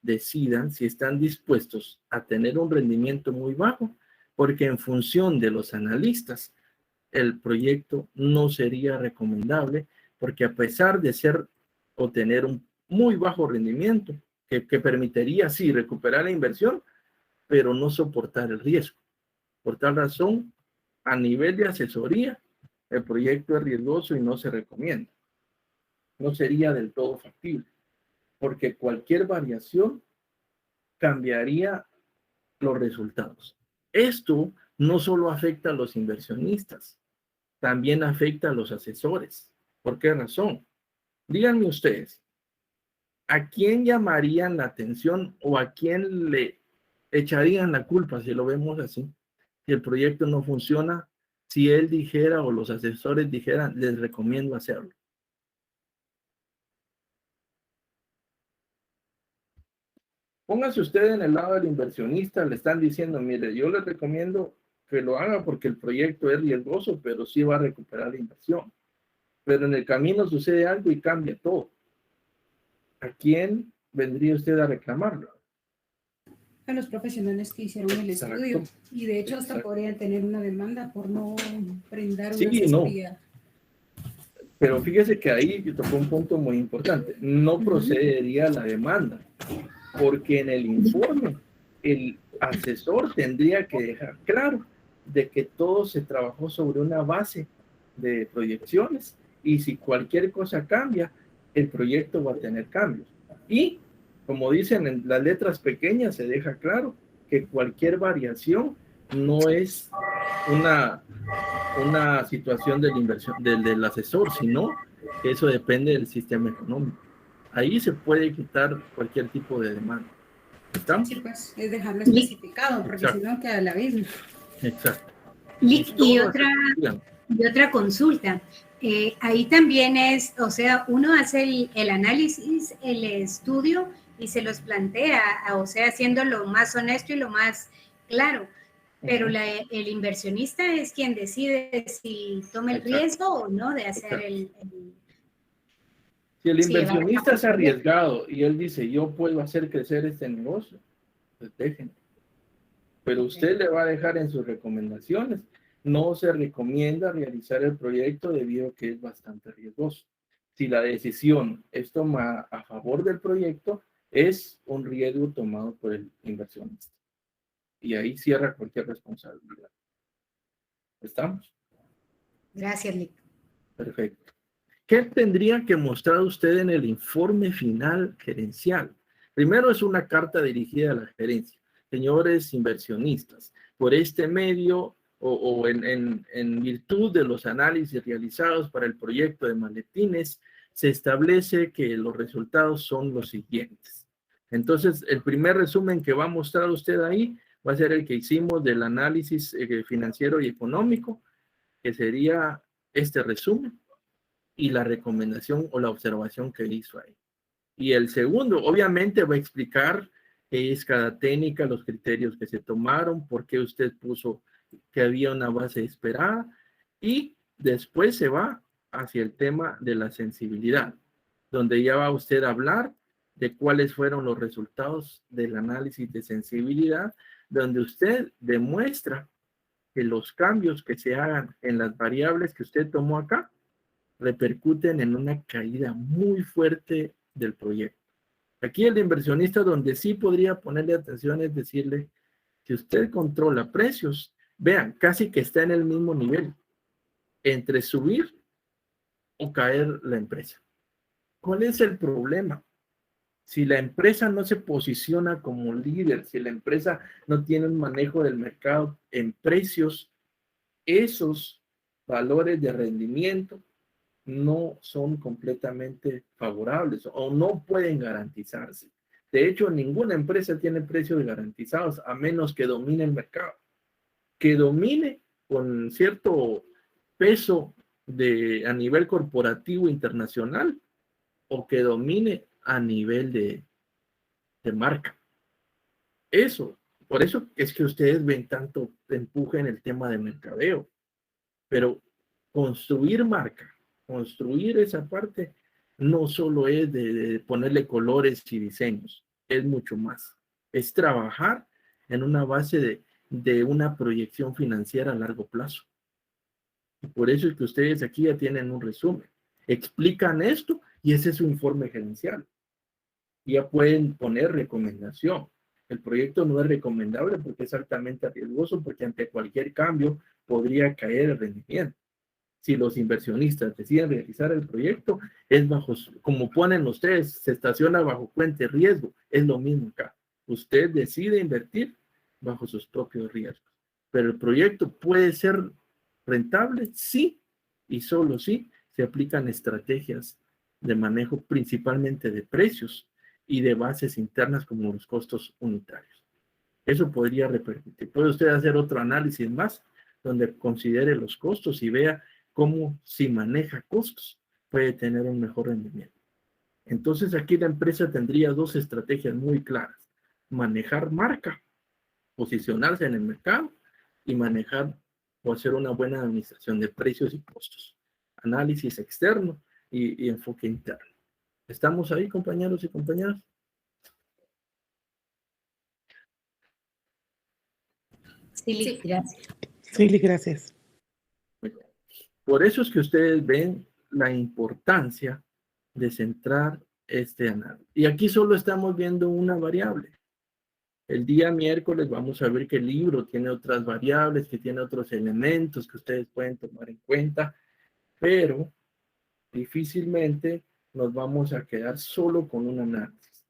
decidan si están dispuestos a tener un rendimiento muy bajo, porque en función de los analistas, el proyecto no sería recomendable, porque a pesar de ser o tener un muy bajo rendimiento, que permitiría sí recuperar la inversión, pero no soportar el riesgo. Por tal razón, a nivel de asesoría, el proyecto es riesgoso y no se recomienda. No sería del todo factible, porque cualquier variación cambiaría los resultados. Esto no solo afecta a los inversionistas, también afecta a los asesores. ¿Por qué razón? Díganme ustedes, ¿a quién llamarían la atención o a quién le echarían la culpa si lo vemos así? Si el proyecto no funciona, si él dijera o los asesores dijeran, les recomiendo hacerlo. Póngase usted en el lado del inversionista, le están diciendo, mire, yo les recomiendo que lo haga porque el proyecto es riesgoso, pero sí va a recuperar la inversión. Pero en el camino sucede algo y cambia todo. ¿A quién vendría usted a reclamarlo? A los profesionales que hicieron el estudio. Y de hecho hasta podrían tener una demanda por no brindar una asesoría. Pero fíjese que ahí tocó un punto muy importante. No procedería la demanda, porque en el informe el asesor tendría que dejar claro de que todo se trabajó sobre una base de proyecciones y si cualquier cosa cambia, el proyecto va a tener cambios. Y, como dicen en las letras pequeñas, se deja claro que cualquier variación no es una situación de la inversión del asesor, sino que eso depende del sistema económico. Ahí se puede quitar cualquier tipo de demanda. ¿Estamos? Sí, pues es dejarlo especificado, porque si no queda la misma. Exacto. Y otra consulta. Ahí también es, o sea, uno hace el análisis, el estudio y se los plantea, o sea, haciendo lo más honesto y lo más claro. Pero el inversionista es quien decide si toma el riesgo o no de hacer Si el inversionista es arriesgado y él dice, yo puedo hacer crecer este negocio, pues déjenlo. Pero usted le va a dejar en sus recomendaciones. No se recomienda realizar el proyecto debido a que es bastante riesgoso. Si la decisión es tomada a favor del proyecto, es un riesgo tomado por el inversionista. Y ahí cierra cualquier responsabilidad. ¿Estamos? Gracias, Lick. Perfecto. ¿Qué tendría que mostrar usted en el informe final gerencial? Primero es una carta dirigida a la gerencia. Señores inversionistas, por este medio en virtud de los análisis realizados para el proyecto de maletines, se establece que los resultados son los siguientes. Entonces, el primer resumen que va a mostrar usted ahí va a ser el que hicimos del análisis financiero y económico, que sería este resumen y la recomendación o la observación que hizo ahí. Y el segundo, obviamente, va a explicar qué es cada técnica, los criterios que se tomaron, por qué usted puso que había una base esperada, y después se va hacia el tema de la sensibilidad, donde ya va usted a hablar de cuáles fueron los resultados del análisis de sensibilidad, donde usted demuestra que los cambios que se hagan en las variables que usted tomó acá repercuten en una caída muy fuerte del proyecto. Aquí el inversionista donde sí podría ponerle atención es decirle, si usted controla precios, vean, casi que está en el mismo nivel entre subir o caer la empresa. ¿Cuál es el problema? Si la empresa no se posiciona como líder, si la empresa no tiene un manejo del mercado en precios, esos valores de rendimiento no son completamente favorables o no pueden garantizarse. De hecho, ninguna empresa tiene precios garantizados a menos que domine el mercado, que domine con cierto peso a nivel corporativo internacional o que domine a nivel de marca. Eso, por eso es que ustedes ven tanto empuje en el tema de mercadeo, pero construir marca, construir esa parte, no solo es de ponerle colores y diseños, es mucho más. Es trabajar en una base de una proyección financiera a largo plazo. Y por eso es que ustedes aquí ya tienen un resumen. Explican esto y ese es su informe gerencial. Ya pueden poner recomendación. El proyecto no es recomendable porque es altamente riesgoso, porque ante cualquier cambio podría caer el rendimiento. Si los inversionistas deciden realizar el proyecto, es bajo, como ponen ustedes, se estaciona bajo cuenta de riesgo. Es lo mismo acá. Usted decide invertir bajo sus propios riesgos. Pero el proyecto puede ser rentable, sí, y solo sí se aplican estrategias de manejo principalmente de precios y de bases internas como los costos unitarios. Eso podría repercutir. Puede usted hacer otro análisis más donde considere los costos y vea cómo si maneja costos puede tener un mejor rendimiento. Entonces aquí la empresa tendría dos estrategias muy claras. Manejar marca, posicionarse en el mercado y manejar o hacer una buena administración de precios y costos. Análisis externo y enfoque interno. ¿Estamos ahí, compañeros y compañeras? Sí, gracias. Sí, gracias. Por eso es que ustedes ven la importancia de centrar este análisis. Y aquí solo estamos viendo una variable. El día miércoles vamos a ver que el libro tiene otras variables, que tiene otros elementos que ustedes pueden tomar en cuenta, pero difícilmente nos vamos a quedar solo con un análisis.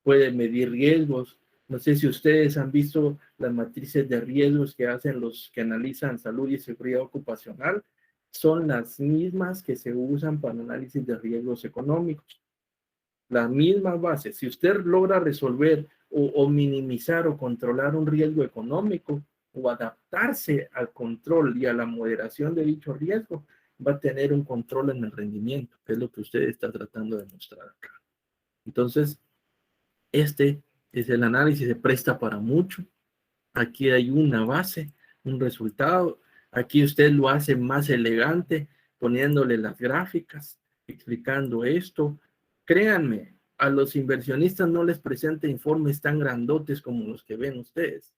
Puede medir riesgos. No sé si ustedes han visto las matrices de riesgos que hacen los que analizan salud y seguridad ocupacional. Son las mismas que se usan para análisis de riesgos económicos. La misma base. Si usted logra resolver o minimizar o controlar un riesgo económico o adaptarse al control y a la moderación de dicho riesgo, va a tener un control en el rendimiento, que es lo que usted está tratando de mostrar acá. Entonces, este es el análisis, se presta para mucho. Aquí hay una base, un resultado. Aquí usted lo hace más elegante, poniéndole las gráficas, explicando esto. Créanme, a los inversionistas no les presenta informes tan grandotes como los que ven ustedes.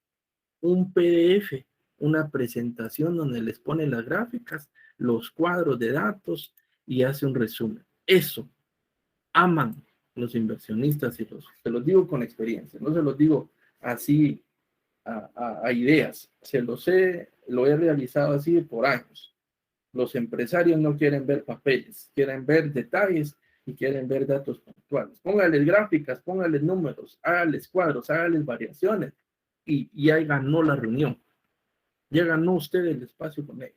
Un PDF, una presentación donde les pone las gráficas, los cuadros de datos y hace un resumen. Eso aman los inversionistas y se los digo con experiencia, no se los digo así a ideas, lo he realizado así por años. Los empresarios no quieren ver papeles, quieren ver detalles y quieren ver datos puntuales. Póngales gráficas, póngales números, hágales cuadros, hágales variaciones y ya ganó la reunión. Ya ganó usted el espacio con ellos.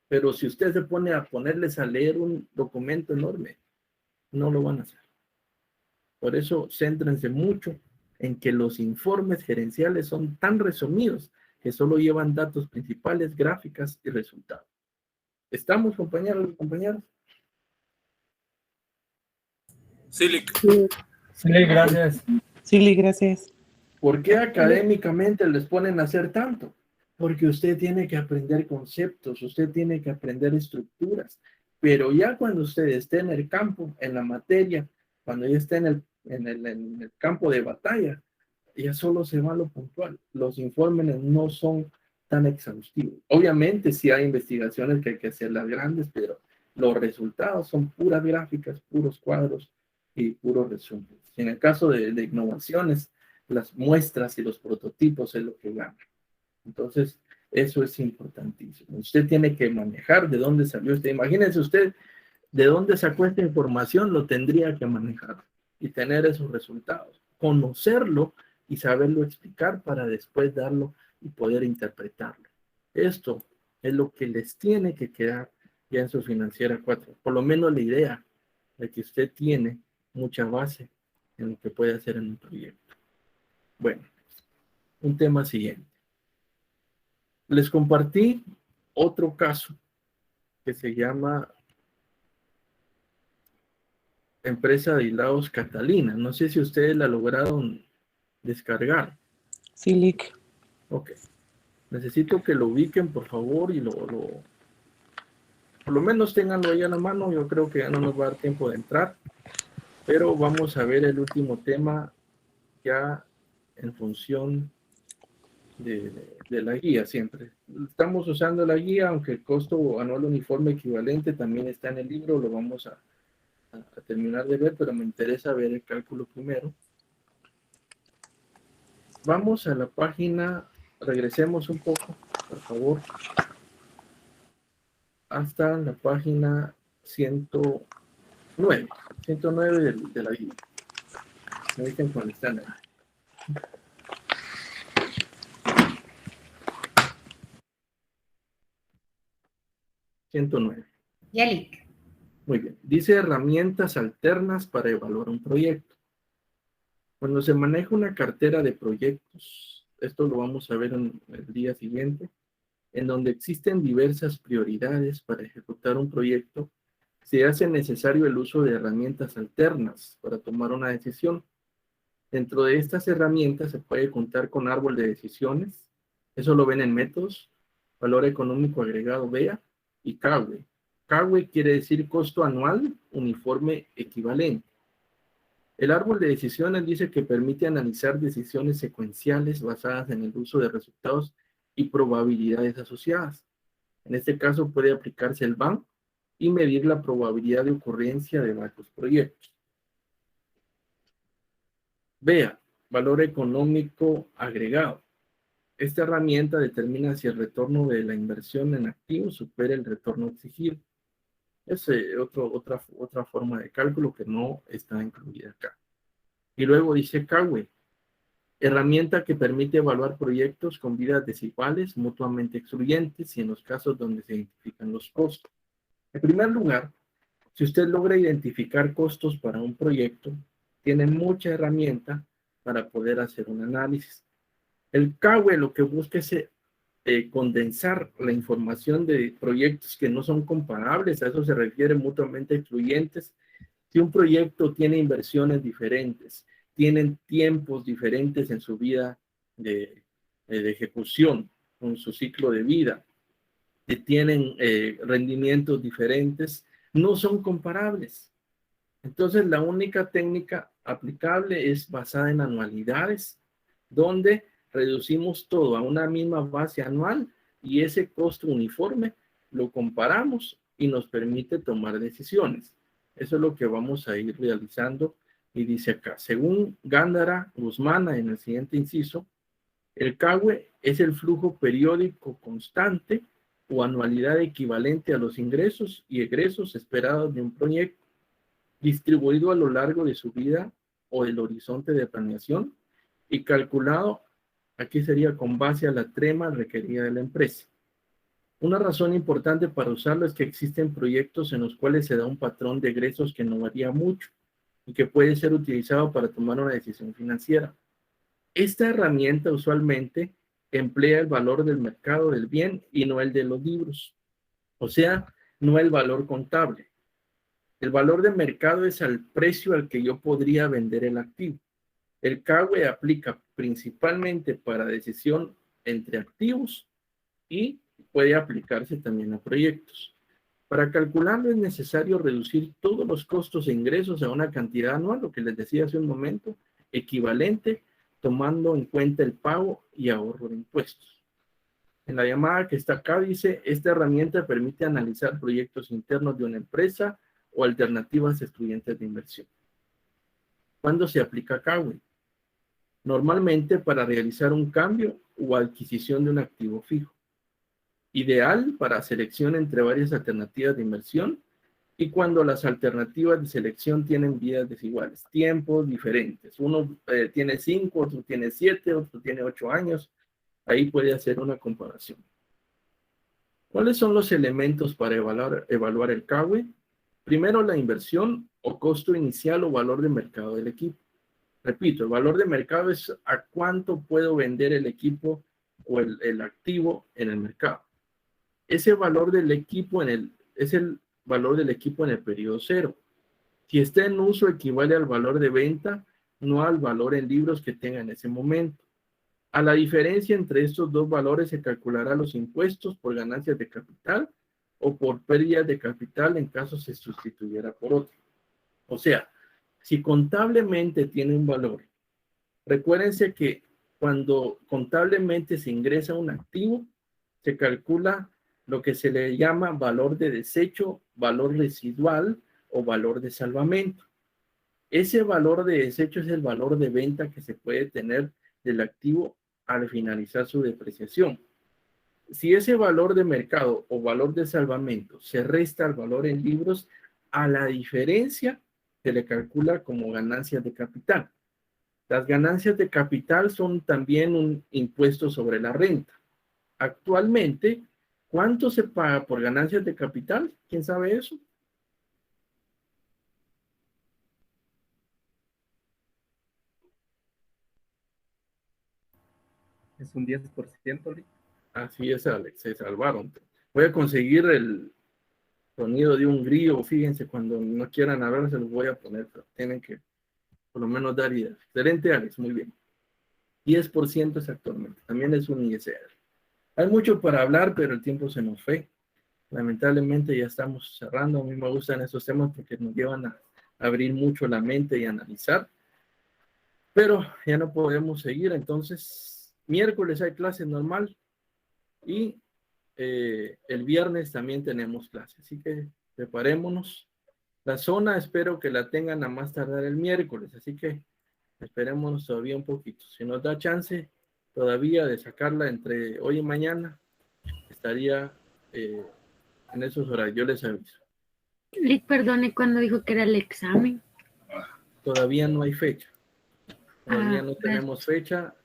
Pero si usted se pone a ponerles a leer un documento enorme, No lo van a hacer. Por eso, céntrense mucho en que los informes gerenciales son tan resumidos que solo llevan datos principales, gráficas y resultados. ¿Estamos, compañeros y compañeras? Silic. Sí, gracias. Sí, gracias. ¿Por qué académicamente les ponen a hacer tanto? Porque usted tiene que aprender conceptos, usted tiene que aprender estructuras, pero ya cuando usted esté en el campo, en la materia, cuando ya esté en el campo de batalla, ya solo se va a lo puntual. Los informes no son tan exhaustivos. Obviamente sí hay investigaciones que hay que hacerlas grandes, pero los resultados son puras gráficas, puros cuadros y puros resúmenes. En el caso de innovaciones, las muestras y los prototipos es lo que gana. Entonces, eso es importantísimo. Usted tiene que manejar de dónde salió usted. Imagínense usted de dónde sacó esta información, lo tendría que manejar y tener esos resultados. Conocerlo y saberlo explicar para después darlo y poder interpretarlo. Esto es lo que les tiene que quedar ya en su financiera 4. Por lo menos la idea de que usted tiene mucha base en lo que puede hacer en un proyecto. Bueno, un tema siguiente. Les compartí otro caso que se llama Empresa de Hilados Catalina. No sé si ustedes la lograron descargar. Sí, Lick. Ok. Necesito que lo ubiquen, por favor, y por lo menos ténganlo ahí a la mano. Yo creo que ya no nos va a dar tiempo de entrar, pero vamos a ver el último tema ya en función de la guía siempre. Estamos usando la guía, aunque el costo anual uniforme equivalente también está en el libro, lo vamos a terminar de ver, pero me interesa ver el cálculo primero. Vamos a la página, regresemos un poco, por favor, hasta la página 109 de la guía. Me dicen cuando están ahí. Yalik. Muy bien. Dice herramientas alternas para evaluar un proyecto. Cuando se maneja una cartera de proyectos, esto lo vamos a ver en el día siguiente, en donde existen diversas prioridades para ejecutar un proyecto, se hace necesario el uso de herramientas alternas para tomar una decisión. Dentro de estas herramientas se puede contar con árbol de decisiones, eso lo ven en métodos, valor económico agregado VEA y CAWE. CAWE quiere decir costo anual uniforme equivalente. El árbol de decisiones dice que permite analizar decisiones secuenciales basadas en el uso de resultados y probabilidades asociadas. En este caso puede aplicarse el BAM y medir la probabilidad de ocurrencia de varios proyectos. Vea, valor económico agregado. Esta herramienta determina si el retorno de la inversión en activos supera el retorno exigido. Es otra forma de cálculo que no está incluida acá. Y luego dice CAWE, herramienta que permite evaluar proyectos con vidas desiguales, mutuamente excluyentes y en los casos donde se identifican los costos. En primer lugar, si usted logra identificar costos para un proyecto, tiene mucha herramienta para poder hacer un análisis. El CAWE lo que busca es condensar la información de proyectos que no son comparables, a eso se refiere mutuamente excluyentes. Si un proyecto tiene inversiones diferentes, tienen tiempos diferentes en su vida de ejecución, con su ciclo de vida, que tienen rendimientos diferentes, no son comparables. Entonces, la única técnica aplicable es basada en anualidades, donde reducimos todo a una misma base anual y ese costo uniforme lo comparamos y nos permite tomar decisiones. Eso es lo que vamos a ir realizando y dice acá, según Gándara Guzmana en el siguiente inciso, el CAWE es el flujo periódico constante o anualidad equivalente a los ingresos y egresos esperados de un proyecto, distribuido a lo largo de su vida o el horizonte de planeación y calculado, aquí sería con base a la trema requerida de la empresa. Una razón importante para usarlo es que existen proyectos en los cuales se da un patrón de egresos que no varía mucho y que puede ser utilizado para tomar una decisión financiera. Esta herramienta usualmente emplea el valor del mercado del bien y no el de los libros. O sea, no el valor contable. El valor de mercado es al precio al que yo podría vender el activo. El CAWE aplica principalmente para decisión entre activos y puede aplicarse también a proyectos. Para calcularlo es necesario reducir todos los costos e ingresos a una cantidad anual, lo que les decía hace un momento, equivalente, tomando en cuenta el pago y ahorro de impuestos. En la llamada que está acá dice, esta herramienta permite analizar proyectos internos de una empresa o alternativas excluyentes de inversión. ¿Cuándo se aplica CAWE? Normalmente para realizar un cambio o adquisición de un activo fijo. Ideal para selección entre varias alternativas de inversión y cuando las alternativas de selección tienen vidas desiguales, tiempos diferentes. Uno tiene 5, otro tiene 7, otro tiene 8 años. Ahí puede hacer una comparación. ¿Cuáles son los elementos para evaluar el CAWE? Primero, la inversión o costo inicial o valor de mercado del equipo. Repito, el valor de mercado es a cuánto puedo vender el equipo o el activo en el mercado. Ese valor del equipo es el valor del equipo en el periodo cero. Si está en uso, equivale al valor de venta, no al valor en libros que tenga en ese momento. A la diferencia entre estos dos valores se calculará los impuestos por ganancias de capital o por pérdidas de capital en caso se sustituyera por otro. O sea, si contablemente tiene un valor, recuérdense que cuando contablemente se ingresa un activo, se calcula lo que se le llama valor de desecho, valor residual o valor de salvamento. Ese valor de desecho es el valor de venta que se puede tener del activo al finalizar su depreciación. Si ese valor de mercado o valor de salvamento se resta al valor en libros, a la diferencia se le calcula como ganancias de capital. Las ganancias de capital son también un impuesto sobre la renta. Actualmente, ¿cuánto se paga por ganancias de capital? ¿Quién sabe eso? Es un 10%, Lee. Así es, Alex, se salvaron. Voy a conseguir el sonido de un grillo, fíjense, cuando no quieran hablar se los voy a poner, pero tienen que por lo menos dar ideas. Excelente, Alex, muy bien. 10% es actualmente, también es un ISR. Hay mucho para hablar, pero el tiempo se nos fue. Lamentablemente ya estamos cerrando. A mí me gustan esos temas porque nos llevan a abrir mucho la mente y analizar. Pero ya no podemos seguir, entonces miércoles hay clase normal y el viernes también tenemos clase. Así que preparémonos. La zona espero que la tengan a más tardar el miércoles, así que esperémonos todavía un poquito. Si nos da chance todavía de sacarla entre hoy y mañana, estaría en esos horarios. Yo les aviso. Lick, perdone, ¿cuándo dijo que era el examen? Todavía no hay fecha. Todavía no tenemos fecha.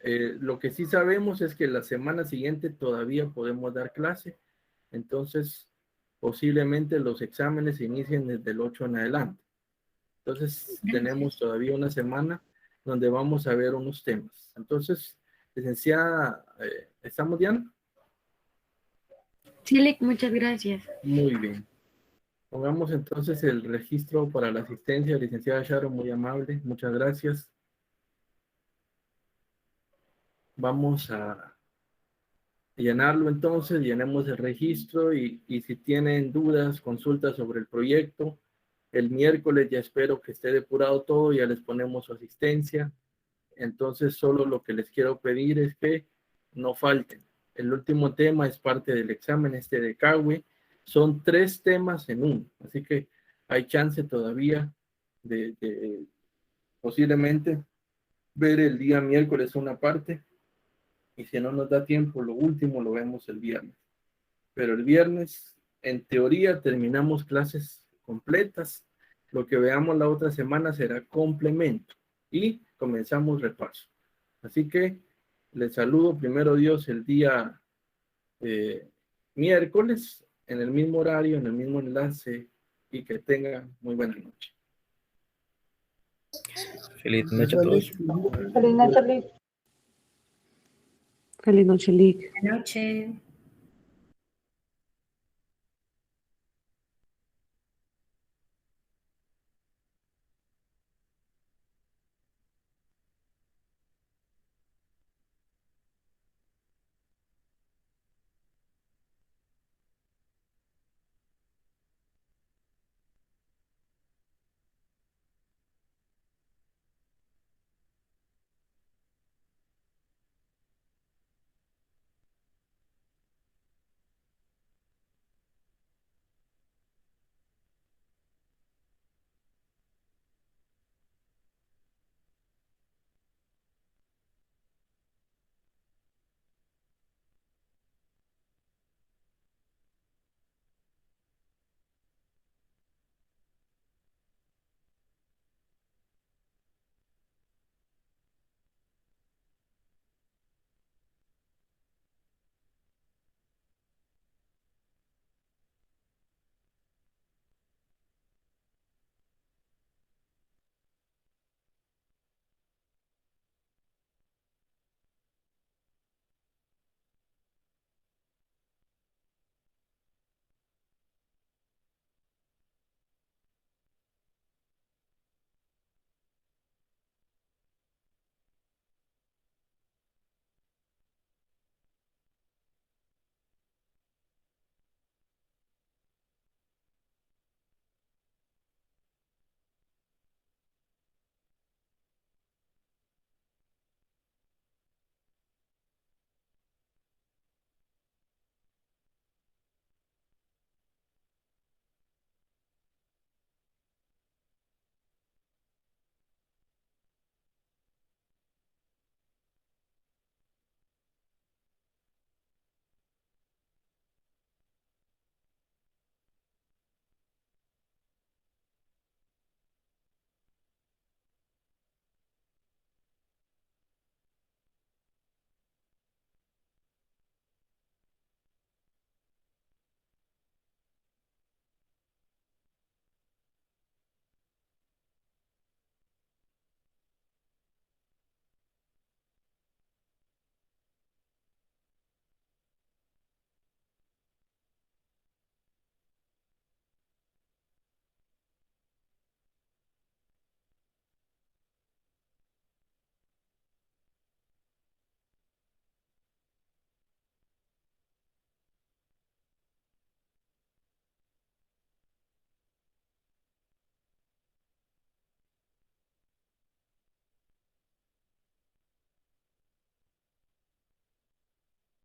Lo que sí sabemos es que la semana siguiente todavía podemos dar clase. Entonces, posiblemente los exámenes se inicien desde el 8 en adelante. Entonces, tenemos todavía una semana donde vamos a ver unos temas. Entonces, licenciada, ¿estamos, Diana? Sí, Lick, muchas gracias. Muy bien. Pongamos entonces el registro para la asistencia, licenciada Sharon, muy amable. Muchas gracias. Vamos a llenarlo entonces, llenemos el registro y si tienen dudas, consultas sobre el proyecto, el miércoles ya espero que esté depurado todo, ya les ponemos su asistencia. Entonces solo lo que les quiero pedir es que no falten. El último tema es parte del examen de CAWE. Son 3 temas en uno, así que hay chance todavía de posiblemente ver el día miércoles una parte. Y si no nos da tiempo, lo último lo vemos el viernes. Pero el viernes, en teoría, terminamos clases completas. Lo que veamos la otra semana será complemento. Y comenzamos repaso. Así que les saludo primero Dios el día miércoles en el mismo horario, en el mismo enlace, y que tengan muy buena noche. Feliz noche a todos. Feliz noche, Lick. Feliz noche, Lick. Buenas noches.